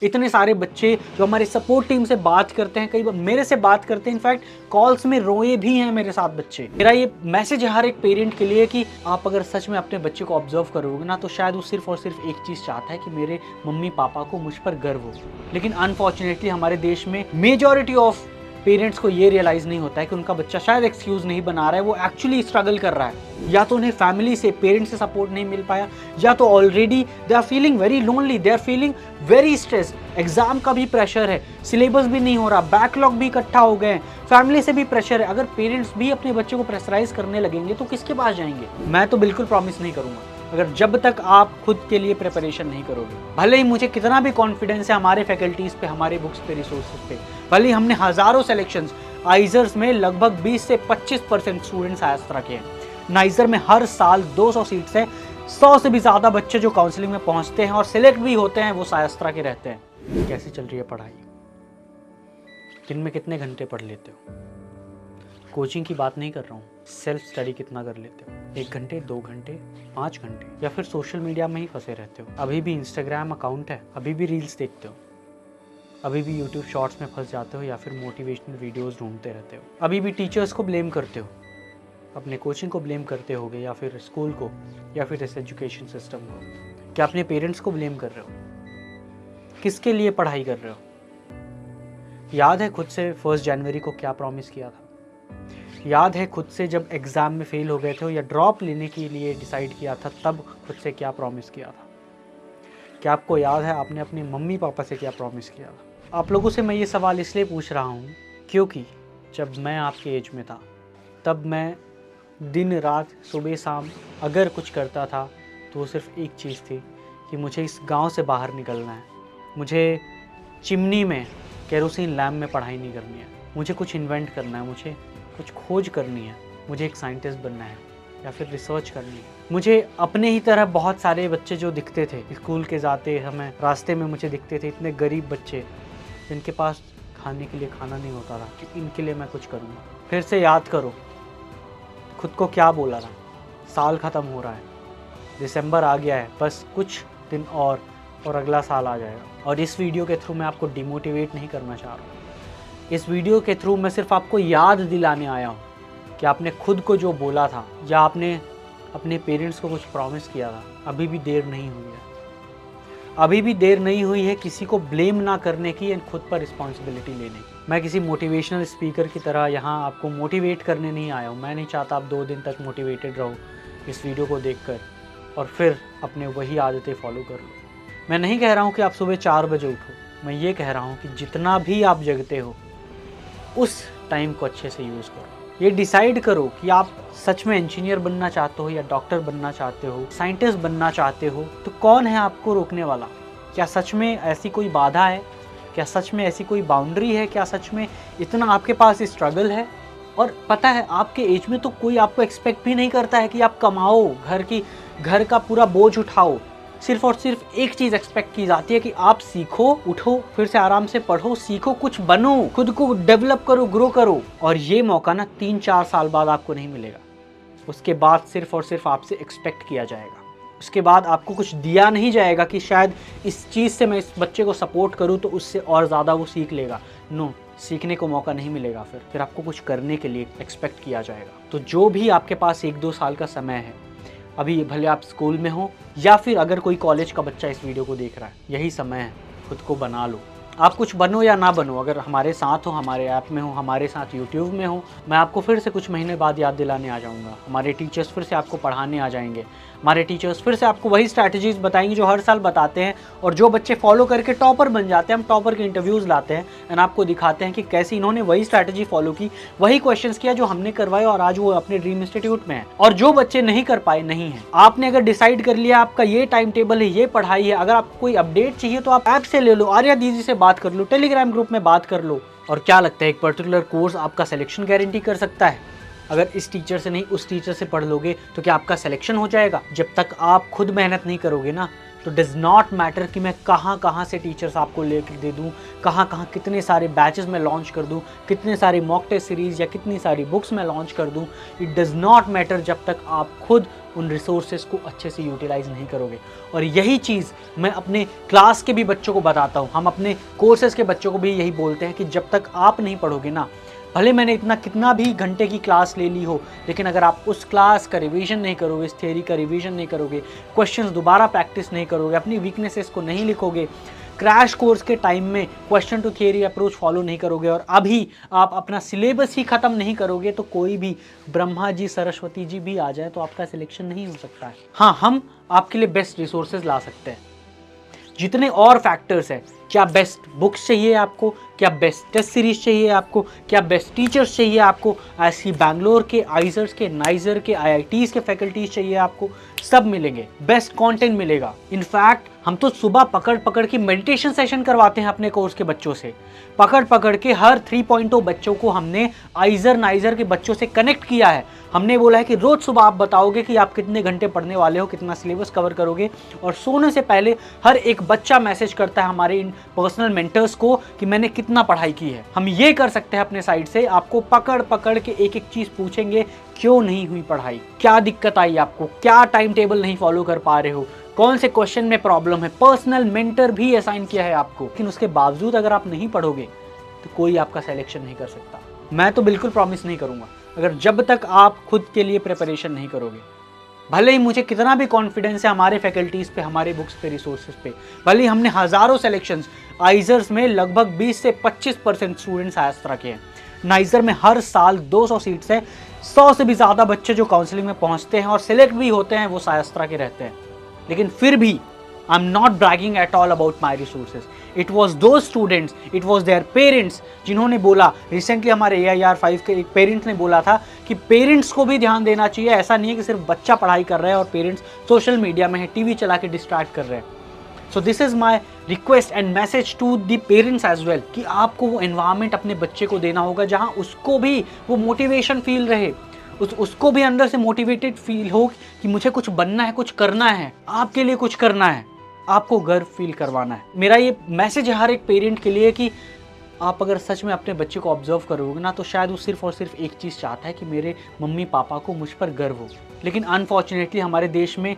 इतने सारे बच्चे जो हमारे सपोर्ट टीम से बात करते हैं, कई बार मेरे से बात करते हैं, इनफैक्ट कॉल्स में रोए भी हैं मेरे साथ बच्चे। मेरा ये मैसेज है हर एक पेरेंट के लिए कि आप अगर सच में अपने बच्चे को ऑब्जर्व करोगे ना, तो शायद वो सिर्फ और सिर्फ एक चीज़ चाहता है कि मेरे मम्मी पापा को मुझ पर गर्व हो। लेकिन अनफॉर्चुनेटली हमारे देश में मेजॉरिटी ऑफ पेरेंट्स को ये रियलाइज़ नहीं होता है कि उनका बच्चा शायद एक्सक्यूज़ नहीं बना रहा है, वो एक्चुअली स्ट्रगल कर रहा है। या तो उन्हें फैमिली से, पेरेंट्स से सपोर्ट नहीं मिल पाया, या तो already they are feeling very lonely, they are feeling very stressed. Exam का भी प्रेशर है, सिलेबस भी नहीं हो रहा, बैकलॉग भी इकट्ठा हो गए, फैमिली से भी प्रेशर है। अगर पेरेंट्स भी अपने बच्चे को प्रेशराइज करने लगेंगे तो किसके पास जाएंगे? मैं तो बिल्कुल प्रॉमिस नहीं करूंगा अगर जब तक आप खुद के लिए प्रिपरेशन नहीं करोगे। भले ही मुझे कितना भी कॉन्फिडेंस है हमारे फैकल्टीज पे, हमारे बुक्स पे, रिसोर्सेज पे, भले ही हमने हजारों सिलेक्शंस, आइजर्स में लगभग 20 से 25% स्टूडेंट्स आयस्ता रखे हैं। नाइजर में हर साल 200 सीट्स हैं, 100 से भी ज़्यादा बच्चे जो काउंसलिंग में पहुंचते हैं और सिलेक्ट भी होते हैं वो शायस्त्रा के रहते हैं। कैसी चल रही है पढ़ाई? दिन में कितने घंटे पढ़ लेते हो? कोचिंग की बात नहीं कर रहा हूँ, सेल्फ स्टडी कितना कर लेते हो? 1 घंटे, 2 घंटे, 5 घंटे, या फिर सोशल मीडिया में ही फंसे रहते हो? अभी भी इंस्टाग्राम अकाउंट है, अभी भी रील्स देखते हो, अभी भी यूट्यूब शॉर्ट्स में फंस जाते हो, या फिर मोटिवेशनल वीडियोस ढूंढते रहते हो? अभी भी टीचर्स को ब्लेम करते हो, अपने कोचिंग को ब्लेम करते होगे, या फिर स्कूल को, या फिर इस एजुकेशन सिस्टम को? क्या अपने पेरेंट्स को ब्लेम कर रहे हो? किसके लिए पढ़ाई कर रहे हो? याद है खुद से 1 जनवरी को क्या प्रॉमिस किया था? याद है खुद से जब एग्ज़ाम में फेल हो गए थे या ड्रॉप लेने के लिए डिसाइड किया था तब खुद से क्या प्रॉमिस किया था? क्या आपको याद है आपने अपने मम्मी पापा से क्या प्रॉमिस किया था? आप लोगों से मैं ये सवाल इसलिए पूछ रहा हूँ क्योंकि जब मैं आपके एज में था तब मैं दिन रात, सुबह शाम अगर कुछ करता था तो वो सिर्फ एक चीज़ थी कि मुझे इस गांव से बाहर निकलना है, मुझे चिमनी में केरोसिन लैम्प में पढ़ाई नहीं करनी है, मुझे कुछ इन्वेंट करना है, मुझे कुछ खोज करनी है, मुझे एक साइंटिस्ट बनना है या फिर रिसर्च करनी है। मुझे अपने ही तरह बहुत सारे बच्चे जो दिखते थे स्कूल के जाते हमें रास्ते में, मुझे दिखते थे इतने गरीब बच्चे जिनके पास खाने के लिए खाना नहीं होता था, कि इनके लिए मैं कुछ करूँगा। फिर से याद करो खुद को क्या बोला था। साल ख़त्म हो रहा है, दिसंबर आ गया है, बस कुछ दिन और अगला साल आ जाएगा। और इस वीडियो के थ्रू मैं आपको डिमोटिवेट नहीं करना चाह रहा हूँ, इस वीडियो के थ्रू मैं सिर्फ आपको याद दिलाने आया हूँ कि आपने खुद को जो बोला था या आपने अपने पेरेंट्स को कुछ प्रॉमिस किया था, अभी भी देर नहीं हुई है। अभी भी देर नहीं हुई है किसी को ब्लेम ना करने की एंड खुद पर रिस्पॉन्सिबिलिटी लेने की। मैं किसी मोटिवेशनल स्पीकर की तरह यहाँ आपको मोटिवेट करने नहीं आया हूँ। मैं नहीं चाहता आप 2 दिन तक मोटिवेटेड रहो इस वीडियो को देखकर और फिर अपने वही आदतें फॉलो कर लो। मैं नहीं कह रहा हूँ कि आप सुबह 4 बजे उठो, मैं ये कह रहा हूँ कि जितना भी आप जगते हो उस टाइम को अच्छे से यूज़ करो। ये डिसाइड करो कि आप सच में इंजीनियर बनना चाहते हो या डॉक्टर बनना चाहते हो, साइंटिस्ट बनना चाहते हो, तो कौन है आपको रोकने वाला? क्या सच में ऐसी कोई बाधा है? क्या सच में ऐसी कोई बाउंड्री है? क्या सच में इतना आपके पास स्ट्रगल है? और पता है आपके एज में तो कोई आपको एक्सपेक्ट भी नहीं करता है कि आप कमाओ, घर का पूरा बोझ उठाओ। सिर्फ और सिर्फ एक चीज़ एक्सपेक्ट की जाती है कि आप सीखो, उठो, फिर से आराम से पढ़ो, सीखो, कुछ बनो, खुद को डेवलप करो, ग्रो करो। और ये मौका ना 3-4 साल बाद आपको नहीं मिलेगा। उसके बाद सिर्फ और सिर्फ आपसे एक्सपेक्ट किया जाएगा। उसके बाद आपको कुछ दिया नहीं जाएगा कि शायद इस चीज़ से मैं इस बच्चे को सपोर्ट करूँ तो उससे और ज़्यादा वो सीख लेगा। नो, सीखने को मौका नहीं मिलेगा। फिर आपको कुछ करने के लिए एक्सपेक्ट किया जाएगा। तो जो भी आपके पास 1-2 साल का समय है, अभी भले आप स्कूल में हो या फिर अगर कोई कॉलेज का बच्चा इस वीडियो को देख रहा है, यही समय है, खुद को बना लो। आप कुछ बनो या ना बनो, अगर हमारे साथ हो, हमारे ऐप में हो, हमारे साथ यूट्यूब में हो, मैं आपको फिर से कुछ महीने बाद याद दिलाने आ जाऊंगा। हमारे टीचर्स फिर से आपको पढ़ाने आ जाएंगे, हमारे टीचर्स फिर से आपको वही स्ट्रैटेजीज बताएंगे जो हर साल बताते हैं। और जो बच्चे फॉलो करके टॉपर बन जाते हैं, हम टॉपर के इंटरव्यूज़ लाते हैं एंड आपको दिखाते हैं कि कैसे इन्होंने वही स्ट्रैटेजी फॉलो की, वही क्वेश्चंस किया जो हमने करवाए और आज वो अपने ड्रीम इंस्टीट्यूट में है। और जो बच्चे नहीं कर पाए, नहीं है, आपने अगर डिसाइड कर लिया आपका ये टाइम टेबल है, ये पढ़ाई है, अगर आपको कोई अपडेट चाहिए तो आप ऐप से ले लो, आर्या दीदी से बात कर लो, टेलीग्राम ग्रुप में बात कर लो। और क्या लगता है एक पर्टिकुलर कोर्स आपका सिलेक्शन गारंटी कर सकता है? अगर इस टीचर से नहीं उस टीचर से पढ़ लोगे तो क्या आपका सिलेक्शन हो जाएगा? जब तक आप खुद मेहनत नहीं करोगे ना, तो तो डज नॉट मैटर कि मैं कहाँ कहाँ से टीचर्स आपको लेकर दे दूँ, कहाँ कहाँ कितने सारे बैचेस में लॉन्च कर दूँ, कितने सारी मॉक टेस्ट सीरीज़ या कितनी सारी बुक्स में लॉन्च कर दूँ। इट डज़ नॉट मैटर जब तक आप खुद उन रिसोर्सेज को अच्छे से यूटिलाइज़ नहीं करोगे। और यही चीज़ मैं अपने क्लास के भी बच्चों को बताता हूँ, हम अपने कोर्सेज़ के बच्चों को भी यही बोलते हैं कि जब तक आप नहीं पढ़ोगे ना, भले मैंने कितना भी घंटे की क्लास ले ली हो, लेकिन अगर आप उस क्लास का रिवीजन नहीं करोगे, इस थियरी का रिवीजन नहीं करोगे, क्वेश्चंस दोबारा प्रैक्टिस नहीं करोगे, अपनी वीकनेसेस को नहीं लिखोगे, क्रैश कोर्स के टाइम में question to theory approach follow नहीं करोगे और अभी आप अपना सिलेबस ही ख़त्म नहीं करोगे, तो कोई भी ब्रह्मा जी सरस्वती जी भी आ जाए तो आपका सिलेक्शन नहीं हो सकता है। हाँ, हम आपके लिए बेस्ट रिसोर्सेज ला सकते हैं। जितने और फैक्टर्स हैं, क्या बेस्ट बुक्स चाहिए आपको, क्या बेस्ट टेस्ट सीरीज चाहिए आपको, क्या बेस्ट टीचर्स चाहिए आपको, ऐसी बैंगलोर के आइजर्स के, नाइजर के, आईआईटीज़ के फैकल्टीज चाहिए आपको, सब मिलेंगे। बेस्ट कंटेंट मिलेगा। इनफैक्ट हम तो सुबह पकड़ पकड़ के मेडिटेशन सेशन करवाते हैं अपने कोर्स के बच्चों से। पकड़ पकड़ के हर 3.0 बच्चों को हमने आइजर नाइजर के बच्चों से कनेक्ट किया है। हमने बोला है कि रोज सुबह आप बताओगे कि आप कितने घंटे पढ़ने वाले हो, कितना सिलेबस कवर करोगे, और सोने से पहले हर एक बच्चा मैसेज करता है हमारे इन पर्सनल मेंटर्स को कि मैंने कितना पढ़ाई की है। हम ये कर सकते हैं अपने साइड से, आपको पकड़ पकड़ के एक एक चीज पूछेंगे, क्यों नहीं हुई पढ़ाई, क्या दिक्कत आई आपको, क्या टाइम टेबल नहीं फॉलो कर पा रहे हो, कौन से क्वेश्चन में प्रॉब्लम है। पर्सनल मेंटर भी असाइन किया है आपको, लेकिन उसके बावजूद अगर आप नहीं पढ़ोगे तो कोई आपका सिलेक्शन नहीं कर सकता। मैं तो बिल्कुल प्रॉमिस नहीं करूंगा अगर जब तक आप खुद के लिए प्रिपरेशन नहीं करोगे। भले ही मुझे कितना भी कॉन्फिडेंस है हमारे फैकल्टीज़ पे, हमारे बुक्स पे, रिसोर्सेज पे, भले ही हमने हज़ारों सिलेक्शंस, आइजर्स में लगभग 20 से 25% स्टूडेंट्स आयस्त्रा के हैं, नाइजर में हर साल 200 सीट्स है, 100 से भी ज़्यादा बच्चे जो काउंसलिंग में पहुंचते हैं और सिलेक्ट भी होते हैं वो सायस्त्रा के रहते हैं। लेकिन फिर भी I am not bragging at all about my resources. It was two students, it was their parents जिन्होंने बोला, रिसेंटली हमारे AIR5 के एक पेरेंट्स ने बोला था कि पेरेंट्स को भी ध्यान देना चाहिए। ऐसा नहीं है कि सिर्फ बच्चा पढ़ाई कर रहा है और पेरेंट्स सोशल मीडिया में है, टीवी चला के डिस्ट्रैक्ट कर रहे हैं। So this is my request and message to the parents as well कि आपको वो एनवायरमेंट अपने बच्चे को देना होगा जहाँ उसको भी वो मोटिवेशन फील रहे, उसको भी अंदर से मोटिवेटेड फील हो कि मुझे कुछ बनना है, कुछ करना है, आपके लिए कुछ करना है, आपको गर्व फील करवाना है। मेरा ये मैसेज है हर एक पेरेंट के लिए कि आप अगर सच में अपने बच्चे को ऑब्जर्व करोगे ना, तो शायद वो सिर्फ और सिर्फ एक चीज़ चाहता है कि मेरे मम्मी पापा को मुझ पर गर्व हो। लेकिन अनफॉर्चुनेटली हमारे देश में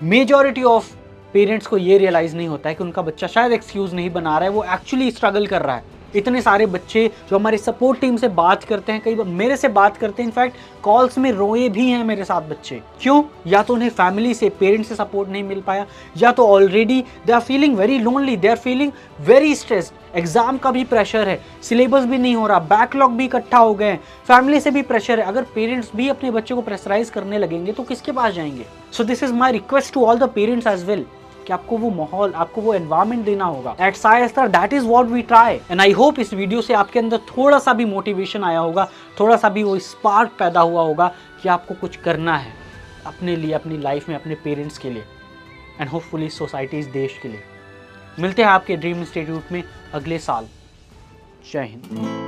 मेजॉरिटी ऑफ पेरेंट्स को ये रियलाइज़ नहीं होता है कि उनका बच्चा शायद एक्सक्यूज़ नहीं बना रहा है, वो एक्चुअली स्ट्रगल कर रहा है। इतने सारे बच्चे जो हमारी सपोर्ट टीम से बात करते हैं, कई बार मेरे से बात करते हैं, इनफैक्ट कॉल्स में रोए भी हैं मेरे साथ बच्चे। क्यों? या तो उन्हें फैमिली से, पेरेंट्स से सपोर्ट नहीं मिल पाया, या तो already they are feeling very lonely, they are feeling very stressed. Exam का भी प्रेशर है, सिलेबस भी नहीं हो रहा, बैकलॉग भी इकट्ठा हो गए, फैमिली से भी प्रेशर है। अगर पेरेंट्स भी अपने बच्चे को प्रेशराइज करने लगेंगे तो किसके पास जाएंगे? So this is my request to all the parents as well कि आपको वो माहौल, आपको वो एनवायरनमेंट देना होगा। एट सायस्त्रा that is what we try, and I hope इस वीडियो से आपके अंदर थोड़ा सा भी मोटिवेशन आया होगा, थोड़ा सा भी वो स्पार्क पैदा हुआ होगा कि आपको कुछ करना है अपने लिए, अपनी लाइफ में, अपने पेरेंट्स के लिए, एंड होपफुली सोसाइटी, इस देश के लिए। मिलते हैं आपके ड्रीम इंस्टीट्यूट में अगले साल। जय हिंद।